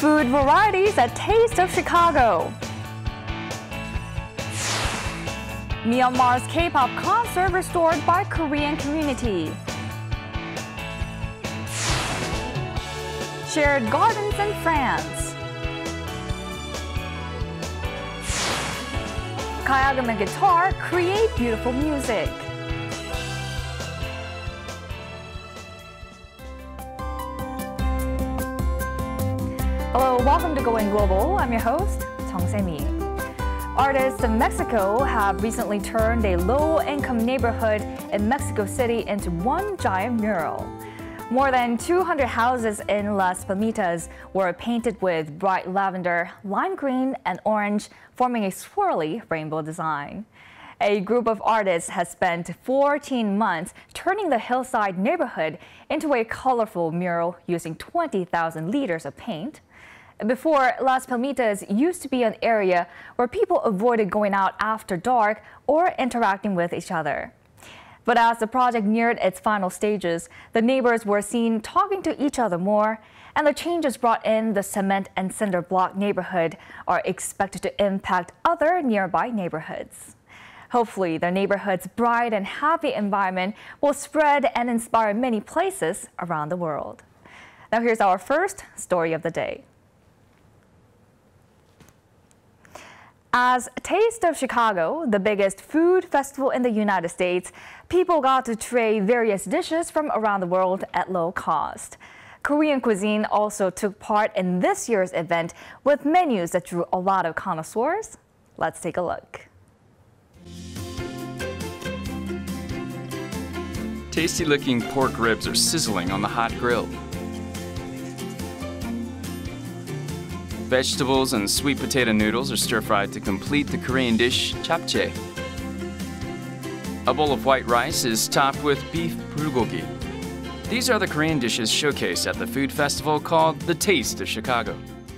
Food varieties at Taste of Chicago. Myanmar's K-pop concert restored by Korean community. Shared gardens in France. Kayagram and guitar create beautiful music. Hello, welcome to Going Global. I'm your host, Chung Se-mi. Artists in Mexico have recently turned a low-income neighborhood in Mexico City into one giant mural. More than 200 houses in Las Palmitas were painted with bright lavender, lime green, and orange, forming a swirly rainbow design. A group of artists has spent 14 months turning the hillside neighborhood into a colorful mural using 20,000 liters of paint. Before, Las Palmitas used to be an area where people avoided going out after dark or interacting with each other. But as the project neared its final stages, the neighbors were seen talking to each other more, and the changes brought in the cement and cinder block neighborhood are expected to impact other nearby neighborhoods. Hopefully, the neighborhood's bright and happy environment will spread and inspire many places around the world. Now here's our first story of the day. As Taste of Chicago, the biggest food festival in the United States, people got to try various dishes from around the world at low cost. Korean cuisine also took part in this year's event with menus that drew a lot of connoisseurs. Let's take a look. Tasty-looking pork ribs are sizzling on the hot grill. Vegetables and sweet potato noodles are stir-fried to complete the Korean dish japchae. A bowl of white rice is topped with beef bulgogi. These are the Korean dishes showcased at the food festival called the Taste of Chicago.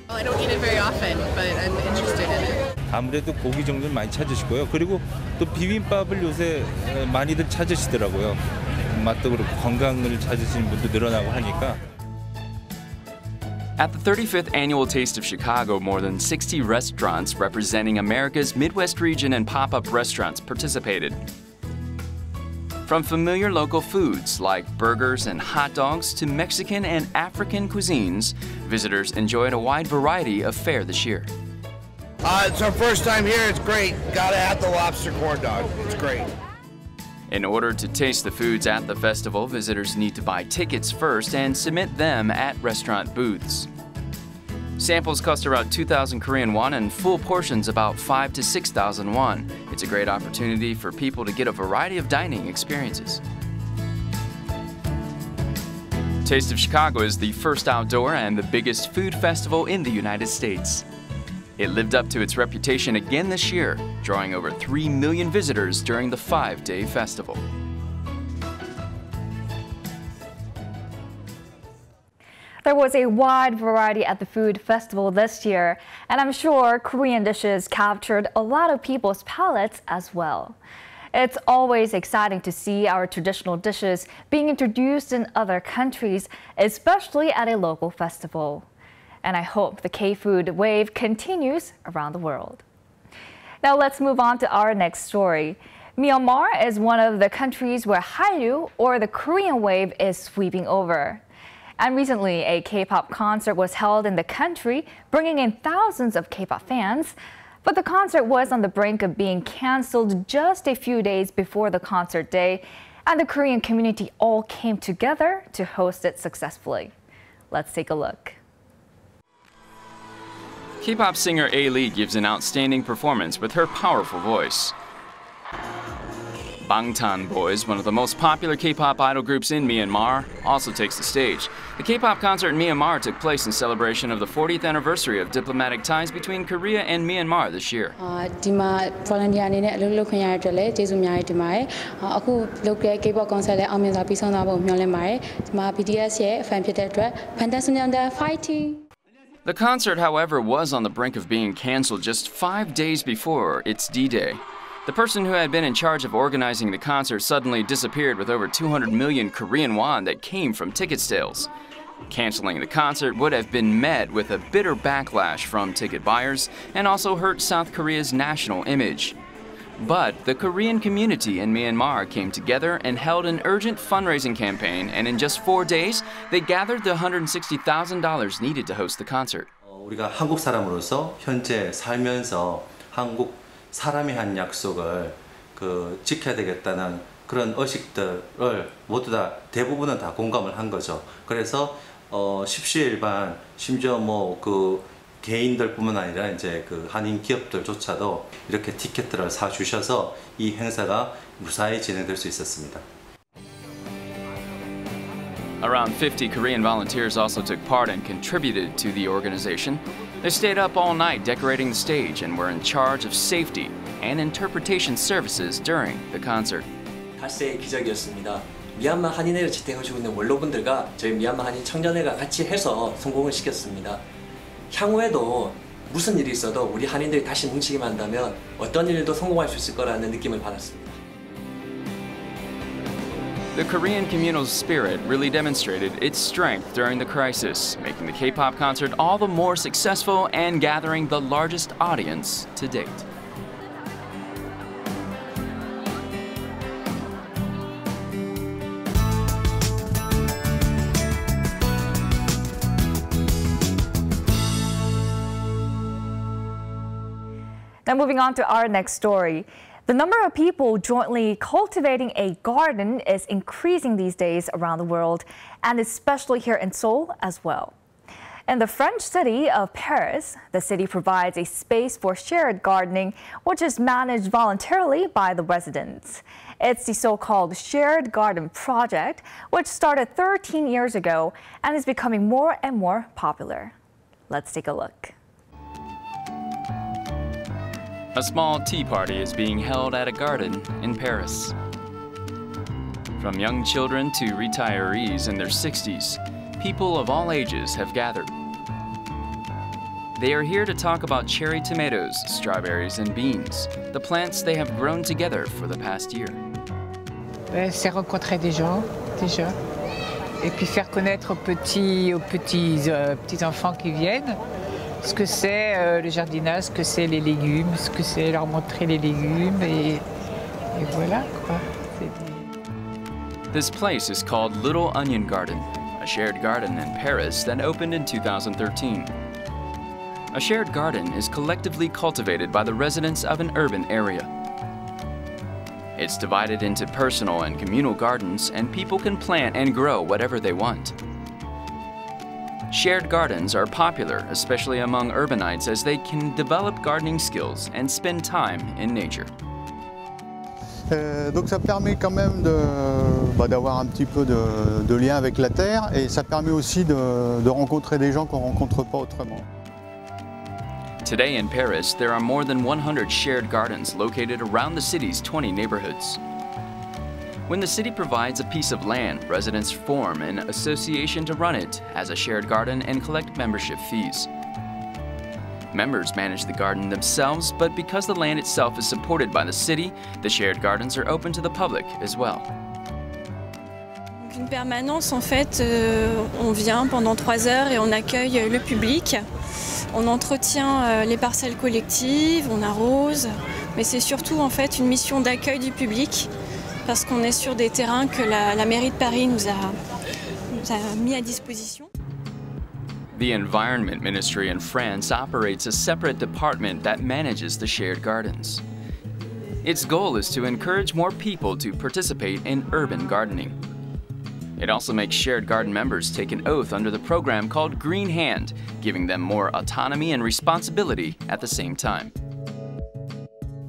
Well, I don't eat it very often, but I'm interested in it. 아무래도 고기 종류는 많이 찾으시고요. 그리고 또 비빔밥을 요새 많이들 찾으시더라고요. 맛도 그렇고 건강을 찾으시는 분도 늘어나고 하니까. At the 35th Annual Taste of Chicago, more than 60 restaurants representing America's Midwest region and pop-up restaurants participated. From familiar local foods like burgers and hot dogs to Mexican and African cuisines, visitors enjoyed a wide variety of fare this year. It's our first time here. It's great. Gotta have the lobster corn dog. It's great. In order to taste the foods at the festival, visitors need to buy tickets first and submit them at restaurant booths. Samples cost around 2,000 Korean won and full portions about 5,000 to 6,000 won. It's a great opportunity for people to get a variety of dining experiences. Taste of Chicago is the first outdoor and the biggest food festival in the United States. It lived up to its reputation again this year, drawing over 3 million visitors during the 5-day festival. There was a wide variety at the food festival this year, and I'm sure Korean dishes captured a lot of people's palates as well. It's always exciting to see our traditional dishes being introduced in other countries, especially at a local festival. And I hope the K-food wave continues around the world. Now let's move on to our next story. Myanmar is one of the countries where Hallyu, or the Korean wave, is sweeping over. And recently, a K-pop concert was held in the country, bringing in thousands of K-pop fans. But the concert was on the brink of being canceled just a few days before the concert day, and the Korean community all came together to host it successfully. Let's take a look. K-pop singer A-Lee gives an outstanding performance with her powerful voice. Bangtan Boys, one of the most popular K-pop idol groups in Myanmar, also takes the stage. The K-pop concert in Myanmar took place in celebration of the 40th anniversary of diplomatic ties between Korea and Myanmar this year. 디마 volunteerအနေနဲ့အလုပ်လုပ်ခွင့်ရတဲ့အတွက်လည်းကျေးဇူးအများကြီးတင်ပါတယ်။အခုလုပ်တဲ့ Kpop concert လည်းအောင်မြင်စွာပြီးဆုံးသွားဖို့မျှော်လင့်ပါတယ်။ဒီမှာ BTS ရဲ့ fan ဖြစ်တဲ့အတွက် fantastic fighting. The concert, however, was on the brink of being canceled just 5 days before its D-Day. The person who had been in charge of organizing the concert suddenly disappeared with over 200 million Korean won that came from ticket sales. Canceling the concert would have been met with a bitter backlash from ticket buyers and also hurt South Korea's national image. But the Korean community in Myanmar came together and held an urgent fundraising campaign, and in just 4 days, they gathered the $160,000 needed to host the concert. 우리가 한국 사람으로서 현재 살면서 한국 사람이 한 약속을 지켜야 되겠다는 그런 의식들을 모두 다 대부분은 다 공감을 한 거죠. 그래서 십시일반 심지어 개인들뿐만 아니라 이제 한인 기업들조차도 이렇게 티켓들을 사 주셔서 이 행사가 무사히 진행될 수 있었습니다. Around 50 Korean volunteers also took part and contributed to the organization. They stayed up all night decorating the stage and were in charge of safety and interpretation services during the concert. 달세의 기적이었습니다. 미얀마 한인회를 지탱해주고 있는 원로분들과 저희 미얀마 한인 청년회가 같이 해서 성공을 시켰습니다. 향후에도 무슨 일이 있어도 우리 한인들이 다시 뭉치기만 한다면 어떤 일도 성공할 수 있을 거라는 느낌을 받았습니다. The Korean communal spirit really demonstrated its strength during the crisis, making the K-pop concert all the more successful and gathering the largest audience to date. Now moving on to our next story. The number of people jointly cultivating a garden is increasing these days around the world, and especially here in Seoul as well. In the French city of Paris, the city provides a space for shared gardening, which is managed voluntarily by the residents. It's the so-called Shared Garden Project, which started 13 years ago and is becoming more and more popular. Let's take a look. A small tea party is being held at a garden in Paris. From young children to retirees in their 60s, people of all ages have gathered. They are here to talk about cherry tomatoes, strawberries, and beans, the plants they have grown together for the past year. C'est rencontrer des gens, déjà, et puis faire connaître aux petits enfants qui viennent ce que c'est le jardinage, ce que c'est les légumes, ce que c'est leur montrer les légumes, et voilà quoi. This place is called Little Onion Garden, a shared garden in Paris that opened in 2013. A shared garden is collectively cultivated by the residents of an urban area. It's divided into personal and communal gardens, and people can plant and grow whatever they want. Shared gardens are popular, especially among urbanites, as they can develop gardening skills and spend time in nature. Donc ça permet quand même d'avoir un petit peu de lien avec la terre, et ça permet aussi de rencontrer des gens qu'on ne rencontre pas autrement. Today in Paris, there are more than 100 shared gardens located around the city's 20 neighborhoods. When the city provides a piece of land, residents form an association to run it as a shared garden and collect membership fees. Members manage the garden themselves, but because the land itself is supported by the city, the shared gardens are open to the public as well. Une permanence, en fait, on vient pendant 3 heures et on accueille le public. On entretient les parcelles collectives, on arrose, mais c'est surtout en fait une mission d'accueil du public, parce qu'on est sur des terrains que la mairie de Paris nous a mis à disposition. The Environment Ministry in France operates a separate department that manages the shared gardens. Its goal is to encourage more people to participate in urban gardening. It also makes shared garden members take an oath under the program called Green Hand, giving them more autonomy and responsibility at the same time.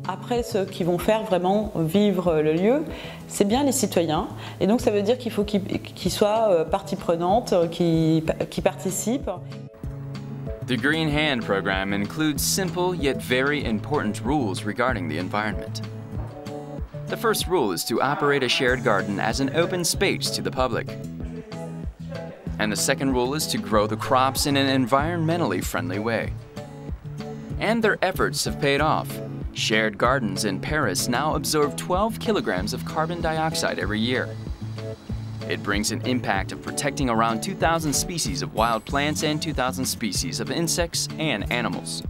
Après, ceux qui vont faire vraiment vivre le lieu, c'est bien les citoyens. Et donc, ça veut dire qu'il faut qu'ils soient partie prenante, qui participent. The Green Hand program includes simple yet very important rules regarding the environment. The first rule is to operate a shared garden as an open space to the public. And the second rule is to grow the crops in an environmentally friendly way. And their efforts have paid off. Shared gardens in Paris now absorb 12 kilograms of carbon dioxide every year. It brings an impact of protecting around 2,000 species of wild plants and 2,000 species of insects and animals.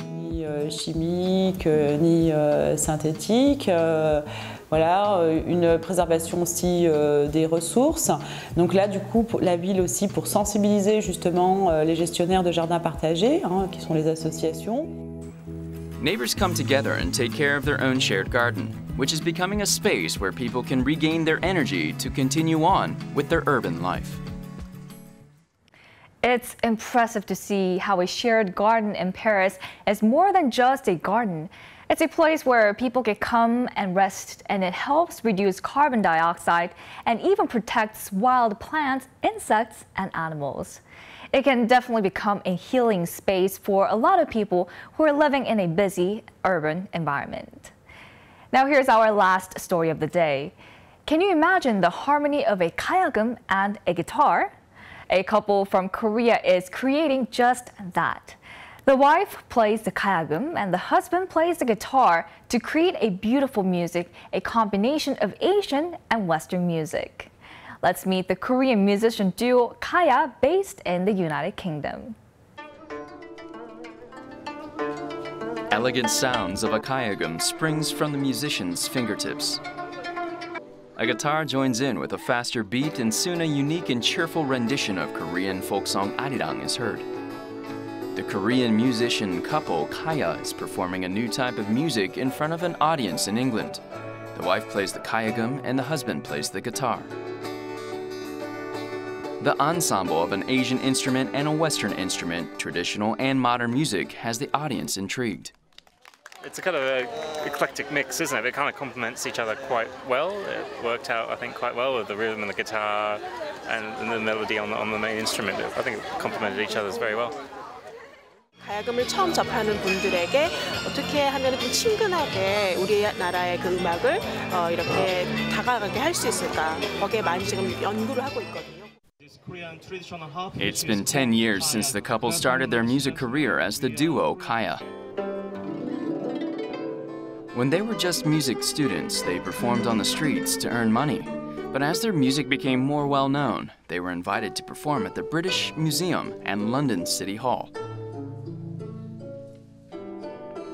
Ni chimique, ni synthétique. Voilà, une préservation aussi des ressources. Donc là, du coup, la ville aussi pour sensibiliser justement les gestionnaires de jardins partagés, qui sont les associations. Neighbors come together and take care of their own shared garden, which is becoming a space where people can regain their energy to continue on with their urban life. It's impressive to see how a shared garden in Paris is more than just a garden. It's a place where people can come and rest, and it helps reduce carbon dioxide and even protects wild plants, insects, and animals. It can definitely become a healing space for a lot of people who are living in a busy urban environment. Now here's our last story of the day. Can you imagine the harmony of a kayagum and a guitar? A couple from Korea is creating just that. The wife plays the kayagum and the husband plays the guitar to create a beautiful music, a combination of Asian and Western music. Let's meet the Korean musician duo Kaya, based in the United Kingdom. Elegant sounds of a kayagum springs from the musician's fingertips. A guitar joins in with a faster beat, and soon a unique and cheerful rendition of Korean folk song Arirang is heard. The Korean musician couple Kaya is performing a new type of music in front of an audience in England. The wife plays the kayagum and the husband plays the guitar. The ensemble of an Asian instrument and a Western instrument, traditional and modern music, has the audience intrigued. It's a kind of an eclectic mix, isn't it? It kind of complements each other quite well. It worked out, I think, quite well with the rhythm and the guitar and the melody on the main instrument. I think it complemented each other very well. 가야금을 처음 접하는 분들에게 어떻게 하면 좀 친근하게 우리나라의 그 음악을 이렇게 다가가게 할 수 있을까? 거기에 많이 지금 연구를 하고 있거든요. It's been 10 years since the couple started their music career as the duo Kaya. When they were just music students, they performed on the streets to earn money. But as their music became more well-known, they were invited to perform at the British Museum and London City Hall.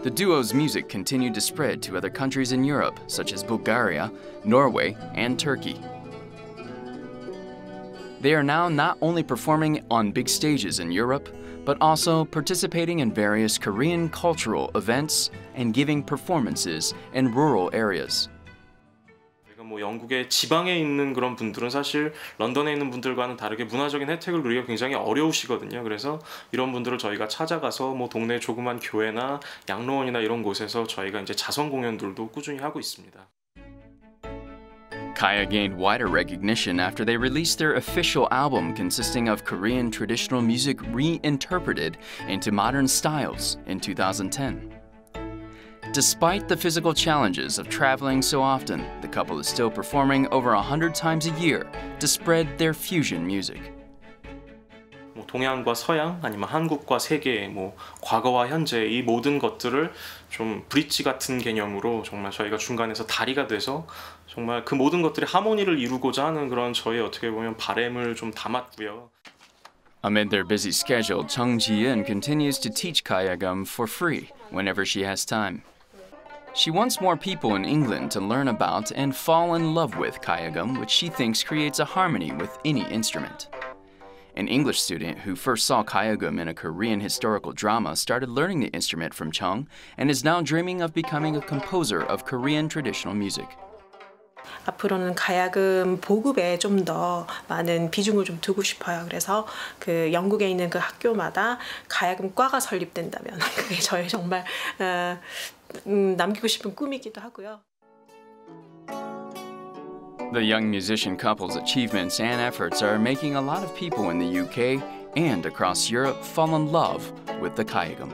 The duo's music continued to spread to other countries in Europe, such as Bulgaria, Norway, and Turkey. They are now not only performing on big stages in Europe, but also participating in various Korean cultural events and giving performances in rural areas. 영국의 지방에 있는 그런 분들은 사실 런던에 있는 분들과는 다르게 문화적인 혜택을 누리기가 굉장히 어려우시거든요. 그래서 이런 분들을 저희가 찾아가서 동네 조그만 교회나 양로원이나 이런 곳에서 저희가 이제 자선 공연들도 꾸준히 하고 있습니다. Kaya gained wider recognition after they released their official album consisting of Korean traditional music reinterpreted into modern styles in 2010. Despite the physical challenges of traveling so often, the couple is still performing over 100 times a year to spread their fusion music. 동양과 서양, 아니면 한국과 세계, 과거와 현재 이 모든 것들을 좀 브릿지 같은 개념으로 정말 저희가 중간에서 다리가 돼서 정말 그 모든 것들이 하모니를 이루고자 하는 그런 저희 어떻게 보면 바램을 좀 담았고요. Amid their busy schedule, Chung Ji-eun continues to teach kayagum for free whenever she has time. She wants more people in England to learn about and fall in love with kayagum, which she thinks creates a harmony with any instrument. An English student who first saw kayagum in a Korean historical drama started learning the instrument from Chung and is now dreaming of becoming a composer of Korean traditional music. 앞으로는 가야금 보급에 좀 더 많은 비중을 좀 두고 싶어요. 그래서 그 영국에 있는 그 학교마다 가야금 과가 설립된다면 그게 저의 정말 남기고 싶은 꿈이기도 하고요. The young musician couple's achievements and efforts are making a lot of people in the UK and across Europe fall in love with the kayagum.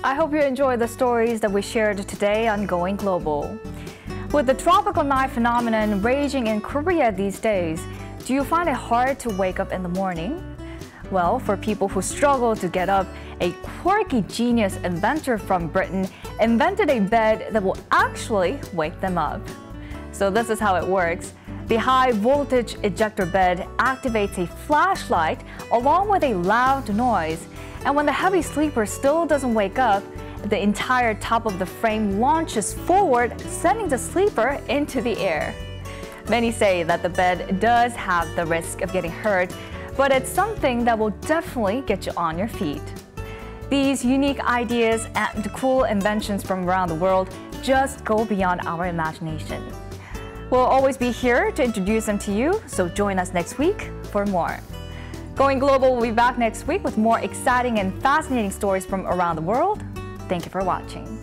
I hope you enjoyed the stories that we shared today on Going Global. With the tropical night phenomenon raging in Korea these days, do you find it hard to wake up in the morning? Well, for people who struggle to get up, a quirky genius inventor from Britain invented a bed that will actually wake them up. So this is how it works. The high voltage ejector bed activates a flashlight along with a loud noise. And when the heavy sleeper still doesn't wake up, the entire top of the frame launches forward, sending the sleeper into the air. Many say that the bed does have the risk of getting hurt, but it's something that will definitely get you on your feet. These unique ideas and cool inventions from around the world just go beyond our imagination. We'll always be here to introduce them to you, so join us next week for more. Going Global will be back next week with more exciting and fascinating stories from around the world. Thank you for watching.